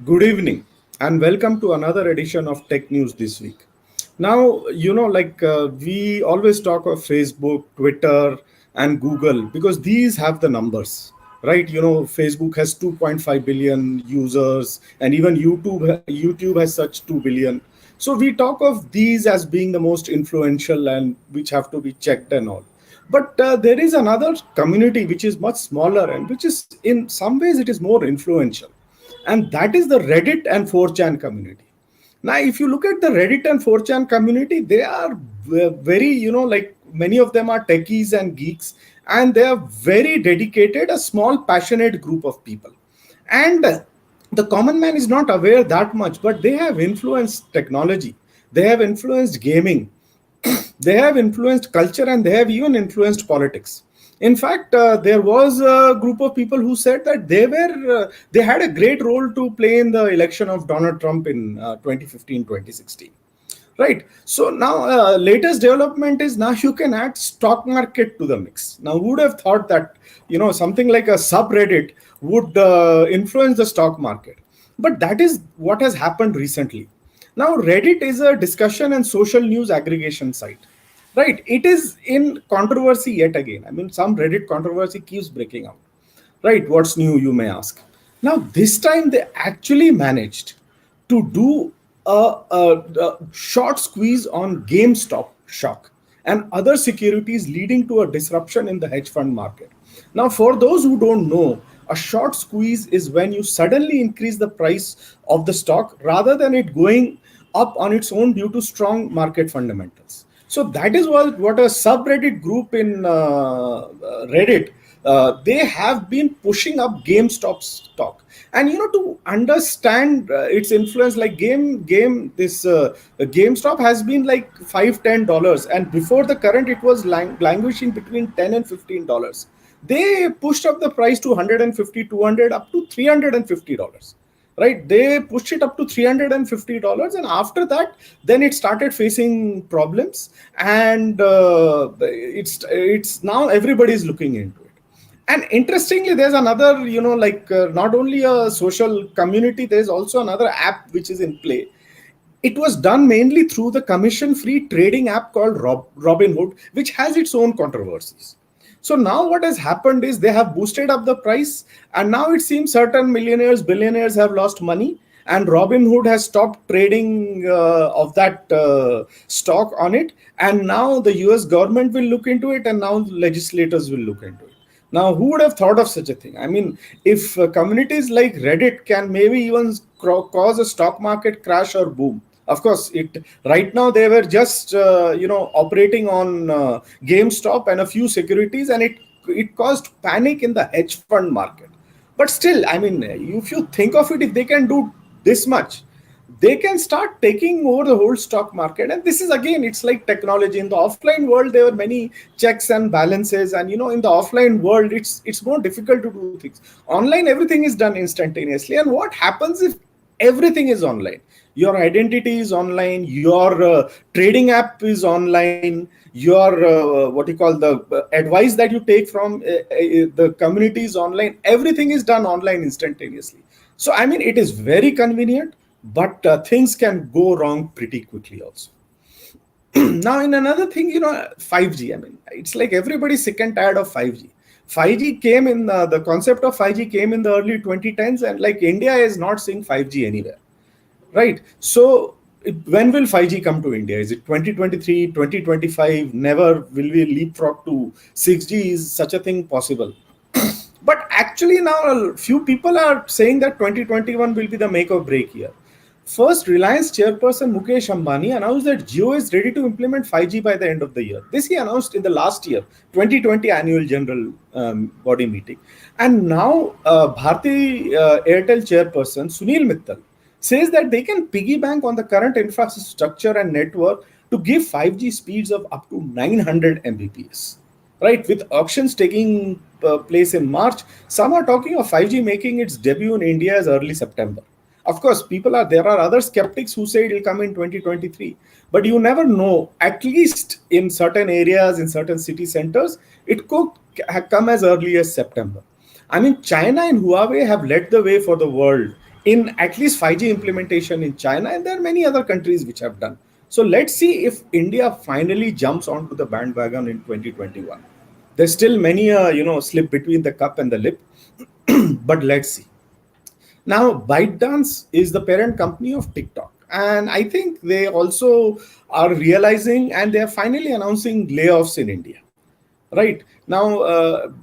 Good evening, and welcome to another edition of Tech News This Week. Now, we always talk of Facebook, Twitter, and Google because these have the numbers, right? Facebook has 2.5 billion users, and even YouTube has such 2 billion. So we talk of these as being the most influential and which have to be checked and all. But there is another community which is much smaller and which is in some ways it is more influential, and that is the Reddit and 4chan community. Now, if you look at the Reddit and 4chan community, they are very, like many of them are techies and geeks, and they are very dedicated, a small, passionate group of people. And the common man is not aware that much, but they have influenced technology, they have influenced gaming, they have influenced culture, and they have even influenced politics. In fact, there was a group of people who said that they had a great role to play in the election of Donald Trump in 2015, 2016. Right. So now, latest development is now you can add stock market to the mix. Now, who would have thought that something like a subreddit would influence the stock market? But that is what has happened recently. Now, Reddit is a discussion and social news aggregation site. Right. It is in controversy yet again. I mean, some Reddit controversy keeps breaking out. Right. What's new, you may ask. Now, this time they actually managed to do a short squeeze on GameStop shock and other securities, leading to a disruption in the hedge fund market. Now, for those who don't know, a short squeeze is when you suddenly increase the price of the stock rather than it going up on its own due to strong market fundamentals. So that is what a subreddit group in Reddit, they have been pushing up GameStop stock. And to understand its influence, like GameStop has been like $5-10, and before the current it was languishing between $10 and $15. They pushed up the price to 150, 200, up to $350. Right, they pushed it up to $350, and after that then it started facing problems, and it's now everybody is looking into it. And interestingly, there's another, not only a social community, there's also another app which is in play. It was done mainly through the commission free trading app called Robinhood, which has its own controversies. So now what has happened is they have boosted up the price, and now it seems certain millionaires, billionaires have lost money, and Robinhood has stopped trading of that stock on it. And now the US government will look into it, and now legislators will look into it. Now, who would have thought of such a thing? I mean, if communities like Reddit can maybe even cause a stock market crash or boom. Of course, it right now they were just operating on GameStop and a few securities, and it caused panic in the hedge fund market. But still, I mean, if you think of it, if they can do this much, they can start taking over the whole stock market. And this is, again, it's like technology. In the offline world there were many checks and balances, and in the offline world it's more difficult to do things. Online, everything is done instantaneously. And what happens if everything is online? Your identity is online, your trading app is online, your what you call the advice that you take from the community is online. Everything is done online instantaneously. So I mean, it is very convenient, but things can go wrong pretty quickly also. Now, in another thing, 5G, I mean, it's like everybody's sick and tired of 5G. 5G came in, the concept of 5G came in the early 2010s, and like India is not seeing 5G anywhere. Right. So when will 5G come to India? Is it 2023, 2025? Never will we leapfrog to 6G? Is such a thing possible? But actually now a few people are saying that 2021 will be the make or break year. First, Reliance chairperson Mukesh Ambani announced that Jio is ready to implement 5G by the end of the year. This he announced in the last year, 2020 annual general body meeting. And now Bharti Airtel chairperson Sunil Mittal says that they can piggy bank on the current infrastructure and network to give 5G speeds of up to 900 Mbps. Right, with auctions taking place in March, some are talking of 5G making its debut in India as early September. Of course, there are other skeptics who say it will come in 2023, but you never know. At least in certain areas, in certain city centers, it could come as early as September. I mean, China and Huawei have led the way for the world in at least 5G implementation in China, and there are many other countries which have done. So let's see if India finally jumps onto the bandwagon in 2021. There's still many slip between the cup and the lip, but let's see. Now, ByteDance is the parent company of TikTok, and I think they also are realizing and they are finally announcing layoffs in India. Right now,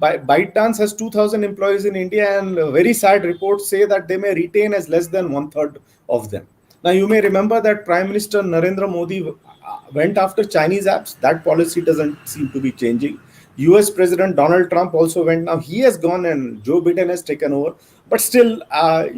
ByteDance has 2,000 employees in India, and very sad reports say that they may retain as less than one third of them. Now, you may remember that Prime Minister Narendra Modi went after Chinese apps. That policy doesn't seem to be changing. US President Donald Trump also went. Now he has gone and Joe Biden has taken over. But still,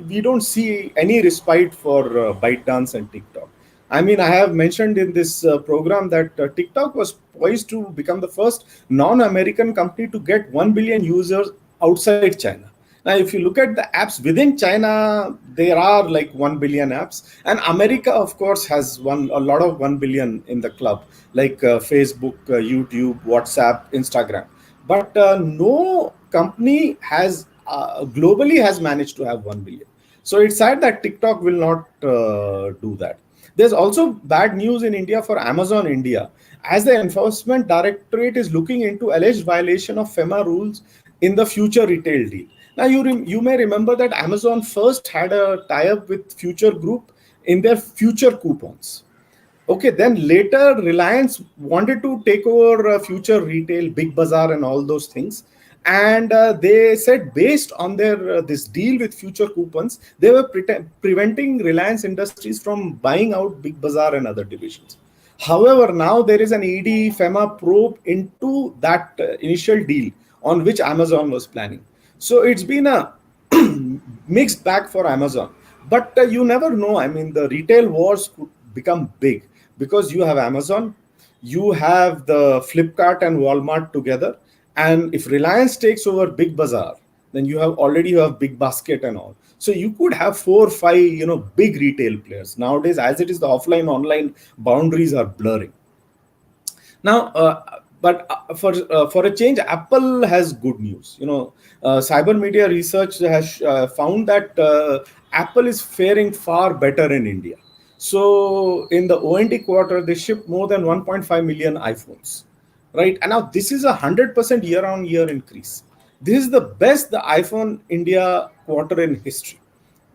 we don't see any respite for ByteDance and TikTok. I mean, I have mentioned in this program that TikTok was poised to become the first non-American company to get 1 billion users outside China. Now, if you look at the apps within China, there are like 1 billion apps. And America, of course, has a lot of 1 billion in the club, like Facebook, YouTube, WhatsApp, Instagram. But no company has globally has managed to have 1 billion. So it's sad that TikTok will not do that. There's also bad news in India for Amazon India, as the Enforcement Directorate is looking into alleged violation of FEMA rules in the future retail deal. Now, you may remember that Amazon first had a tie-up with Future Group in their future coupons. Okay, then later Reliance wanted to take over future retail, Big Bazaar, and all those things. And they said, based on their this deal with future coupons, they were preventing Reliance Industries from buying out Big Bazaar and other divisions. However, now there is an ED FEMA probe into that initial deal on which Amazon was planning. So it's been a mixed bag for Amazon. But you never know. I mean, the retail wars could become big because you have Amazon, you have the Flipkart and Walmart together. And if Reliance takes over Big Bazaar, then you have Big Basket and all. So you could have 4 or 5, big retail players. Nowadays, as it is, the offline online boundaries are blurring. Now, for a change, Apple has good news. Cyber media research has found that Apple is faring far better in India. So in the OND quarter, they shipped more than 1.5 million iPhones, right? And now this is 100% year-on-year increase. This is the best the iPhone India quarter in history.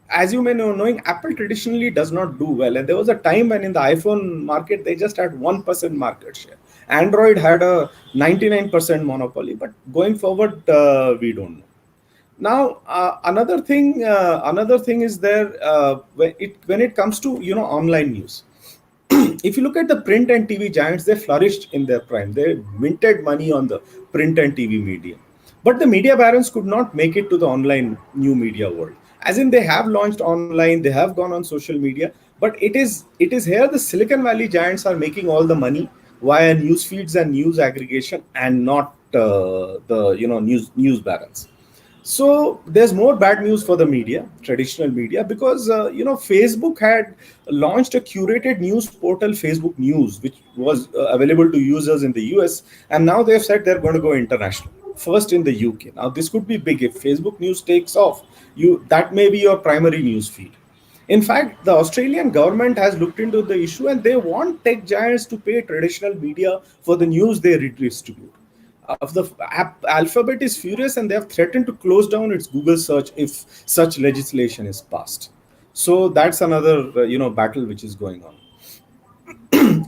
As you may know, knowing Apple traditionally does not do well, and there was a time when in the iPhone market they just had 1% market share. Android had a 99% monopoly, but going forward, we don't know. Now, another thing is there when it comes to online news. If you look at the print and TV giants, they flourished in their prime. They minted money on the print and TV medium. But the media barons could not make it to the online new media world. As in, they have launched online, they have gone on social media, but it is here the Silicon Valley giants are making all the money via news feeds and news aggregation, and not the news barons. So there's more bad news for the media, traditional media, because Facebook had launched a curated news portal, Facebook News, which was available to users in the US, and now they've said they're going to go international. First in the UK. Now this could be big if Facebook News takes off. That may be your primary news feed. In fact, the Australian government has looked into the issue, and they want tech giants to pay traditional media for the news they redistribute. The Alphabet is furious, and they have threatened to close down its Google search if such legislation is passed. So that's another battle which is going on.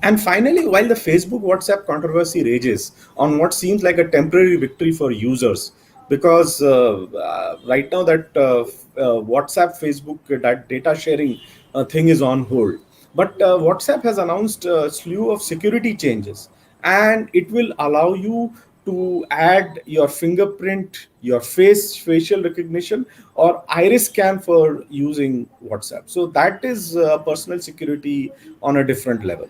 And finally, while the Facebook WhatsApp controversy rages on what seems like a temporary victory for users, because right now that WhatsApp Facebook that data sharing thing is on hold, but WhatsApp has announced a slew of security changes, and it will allow you to add your fingerprint, your facial recognition, or iris scan for using WhatsApp. So that is personal security on a different level.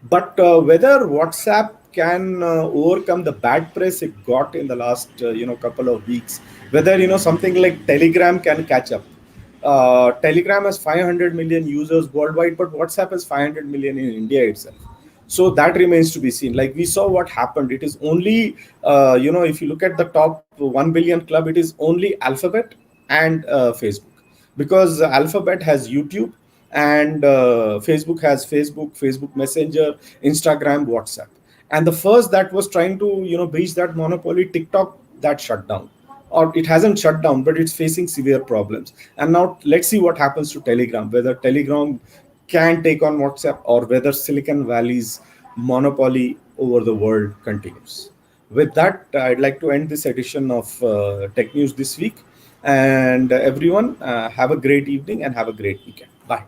But whether WhatsApp can overcome the bad press it got in the last couple of weeks, whether something like Telegram can catch up. Telegram has 500 million users worldwide, but WhatsApp has 500 million in India itself. So that remains to be seen. Like we saw what happened. It is only, if you look at the top 1 billion club, it is only Alphabet and Facebook. because Alphabet has YouTube, and Facebook Messenger, Instagram, WhatsApp. And the first that was trying to breach that monopoly, TikTok, that shut down, or it hasn't shut down, but it's facing severe problems. And now let's see what happens to Telegram, whether Telegram can take on WhatsApp, or whether Silicon Valley's monopoly over the world continues. With that, I'd like to end this edition of Tech News this week. And everyone, have a great evening and have a great weekend. Bye.